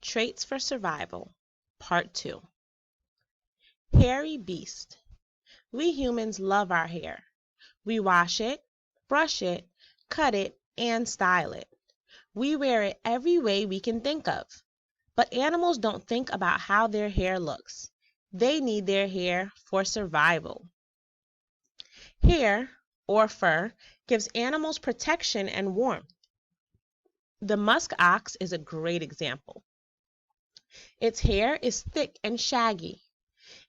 Traits for Survival, Part 2. Hairy beast. We humans love our hair. We wash it, brush it, cut it, and style it. We wear it every way we can think of. But animals don't think about how their hair looks. They need their hair for survival. Hair, or fur, gives animals protection and warmth. The musk ox is a great example. Its hair is thick and shaggy.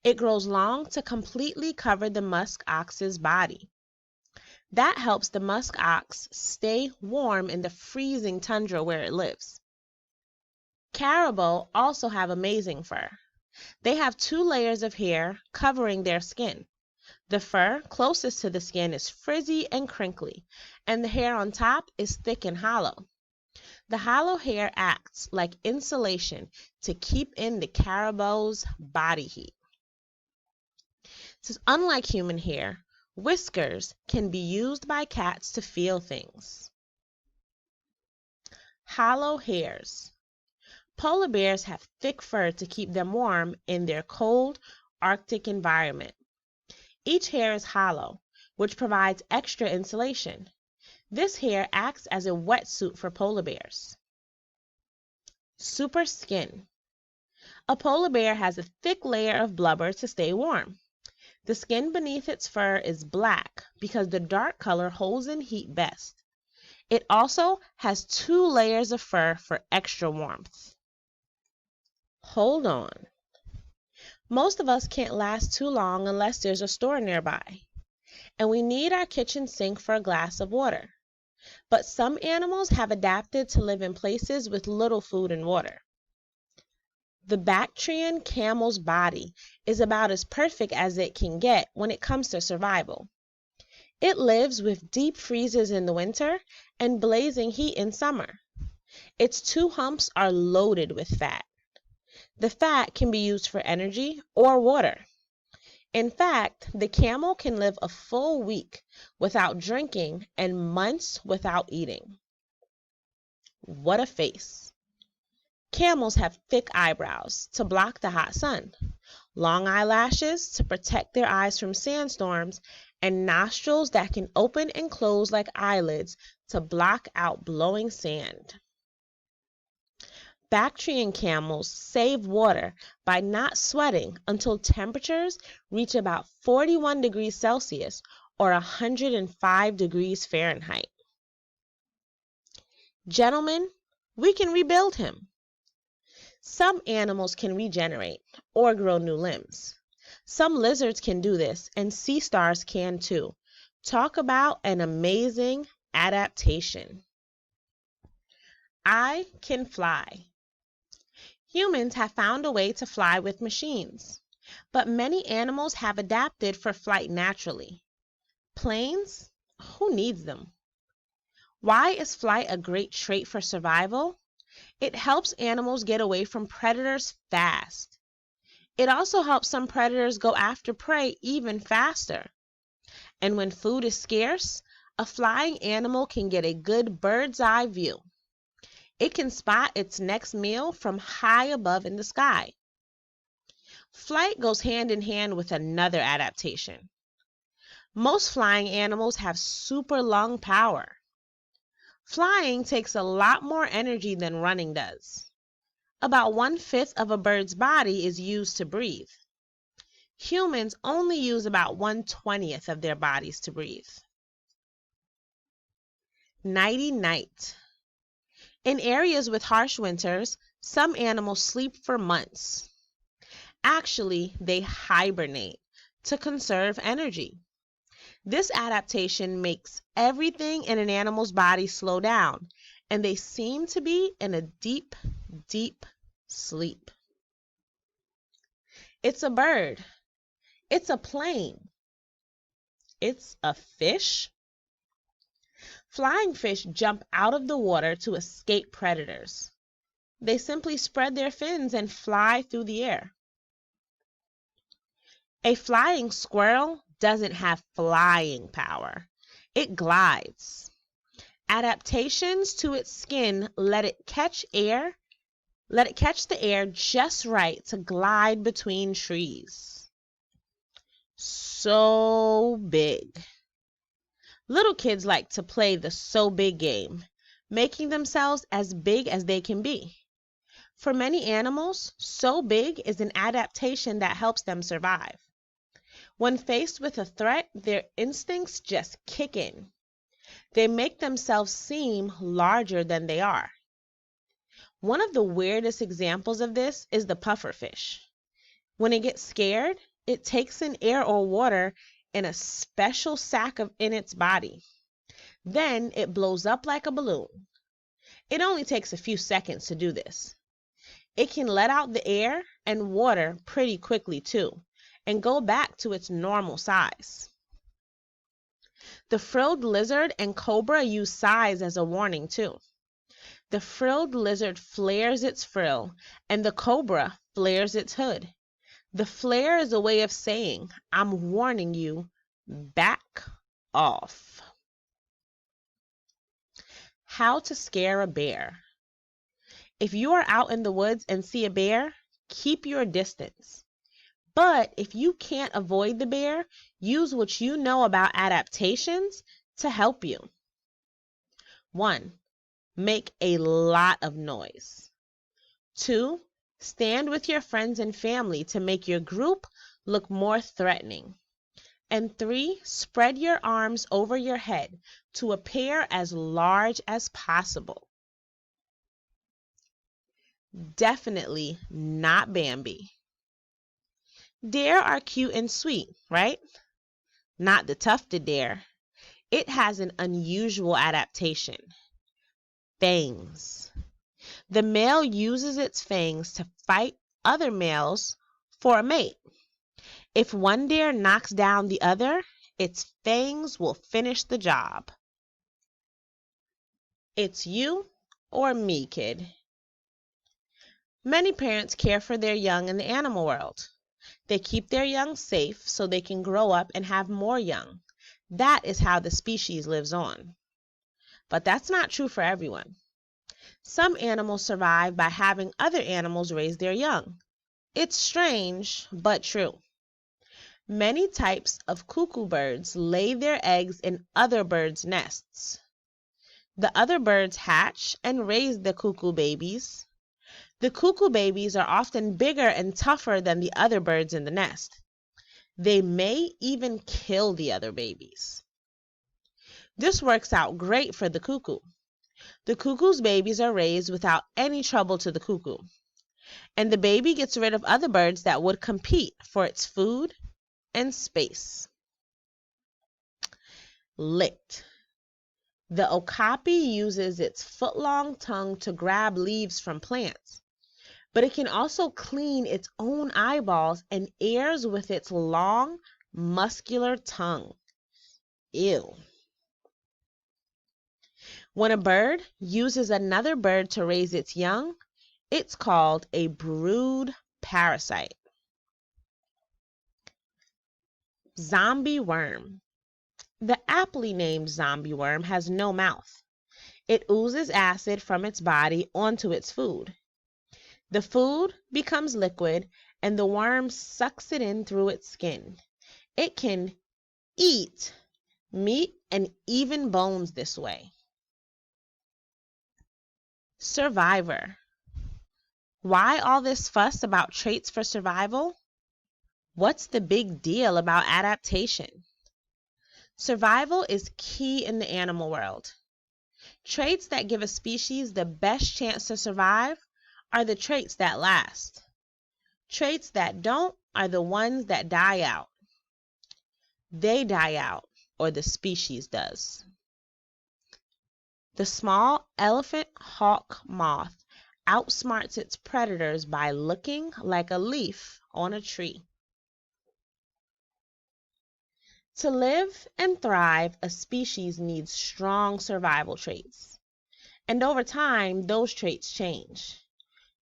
It grows long to completely cover the musk ox's body. That helps the musk ox stay warm in the freezing tundra where it lives. Caribou also have amazing fur. They have 2 layers of hair covering their skin. The fur closest to the skin is frizzy and crinkly, and the hair on top is thick and hollow. The hollow hair acts like insulation to keep in the caribou's body heat. Unlike human hair, whiskers can be used by cats to feel things. Hollow hairs. Polar bears have thick fur to keep them warm in their cold Arctic environment. Each hair is hollow, which provides extra insulation. This hair acts as a wetsuit for polar bears. Super skin. A polar bear has a thick layer of blubber to stay warm. The skin beneath its fur is black because the dark color holds in heat best. It also has 2 layers of fur for extra warmth. Hold on. Most of us can't last too long unless there's a store nearby, and we need our kitchen sink for a glass of water. But some animals have adapted to live in places with little food and water. The Bactrian camel's body is about as perfect as it can get when it comes to survival. It lives with deep freezes in the winter and blazing heat in summer. Its 2 humps are loaded with fat. The fat can be used for energy or water. In fact, the camel can live a full week without drinking and months without eating. What a face! Camels have thick eyebrows to block the hot sun, long eyelashes to protect their eyes from sandstorms, and nostrils that can open and close like eyelids to block out blowing sand. Bactrian camels save water by not sweating until temperatures reach about 41 degrees Celsius or 105 degrees Fahrenheit. Gentlemen, we can rebuild him. Some animals can regenerate or grow new limbs. Some lizards can do this, and sea stars can too. Talk about an amazing adaptation. I can fly. Humans have found a way to fly with machines, but many animals have adapted for flight naturally. Planes? Who needs them? Why is flight a great trait for survival? It helps animals get away from predators fast. It also helps some predators go after prey even faster. And when food is scarce, a flying animal can get a good bird's eye view. It can spot its next meal from high above in the sky. Flight goes hand in hand with another adaptation. Most flying animals have super lung power. Flying takes a lot more energy than running does. About 1/5 of a bird's body is used to breathe. Humans only use about 1/20 of their bodies to breathe. Nighty-night. In areas with harsh winters, some animals sleep for months. Actually, they hibernate to conserve energy. This adaptation makes everything in an animal's body slow down, and they seem to be in a deep, deep sleep. It's a bird. It's a plane. It's a fish. Flying fish jump out of the water to escape predators. They simply spread their fins and fly through the air. A flying squirrel doesn't have flying power. It glides. Adaptations to its skin let it catch air Let it catch the air just right to glide between trees. So big. Little kids like to play the so big game, making themselves as big as they can be. For many animals, so big is an adaptation that helps them survive. When faced with a threat, their instincts just kick in. They make themselves seem larger than they are. One of the weirdest examples of this is the pufferfish. When it gets scared, it takes in air or water in a special sac in its body. Then it blows up like a balloon. It only takes a few seconds to do this. It can let out the air and water pretty quickly too, and go back to its normal size. The frilled lizard and cobra use size as a warning too. The frilled lizard flares its frill, and the cobra flares its hood. The flare is a way of saying, I'm warning you, back off. How to scare a bear. If you are out in the woods and see a bear, keep your distance. But if you can't avoid the bear, use what you know about adaptations to help you. 1. Make a lot of noise. 2. Stand with your friends and family to make your group look more threatening. And 3. Spread your arms over your head to appear as large as possible. Definitely not Bambi. Deer are cute and sweet, right? Not the tufted deer. It has an unusual adaptation. Fangs. The male uses its fangs to fight other males for a mate. If one deer knocks down the other, its fangs will finish the job. It's you or me, kid. Many parents care for their young in the animal world. They keep their young safe so they can grow up and have more young. That is how the species lives on. But that's not true for everyone. Some animals survive by having other animals raise their young. It's strange, but true. Many types of cuckoo birds lay their eggs in other birds' nests. The other birds hatch and raise the cuckoo babies. The cuckoo babies are often bigger and tougher than the other birds in the nest. They may even kill the other babies. This works out great for the cuckoo. The cuckoo's babies are raised without any trouble to the cuckoo, and the baby gets rid of other birds that would compete for its food and space. Licked. The okapi uses its foot-long tongue to grab leaves from plants, but it can also clean its own eyeballs and ears with its long, muscular tongue. Ew. When a bird uses another bird to raise its young, it's called a brood parasite. Zombie worm. The aptly named zombie worm has no mouth. It oozes acid from its body onto its food. The food becomes liquid, and the worm sucks it in through its skin. It can eat meat and even bones this way. Survivor. Why all this fuss about traits for survival? What's the big deal about adaptation? Survival is key in the animal world. Traits that give a species the best chance to survive are the traits that last. Traits that don't are the ones that die out. They die out, or the species does. The small elephant hawk moth outsmarts its predators by looking like a leaf on a tree. To live and thrive, a species needs strong survival traits. And over time, those traits change.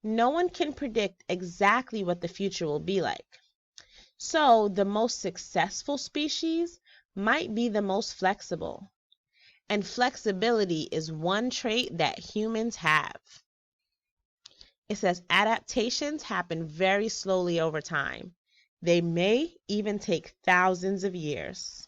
No one can predict exactly what the future will be like. So, the most successful species might be the most flexible. And flexibility is one trait that humans have. It says adaptations happen very slowly over time. They may even take thousands of years.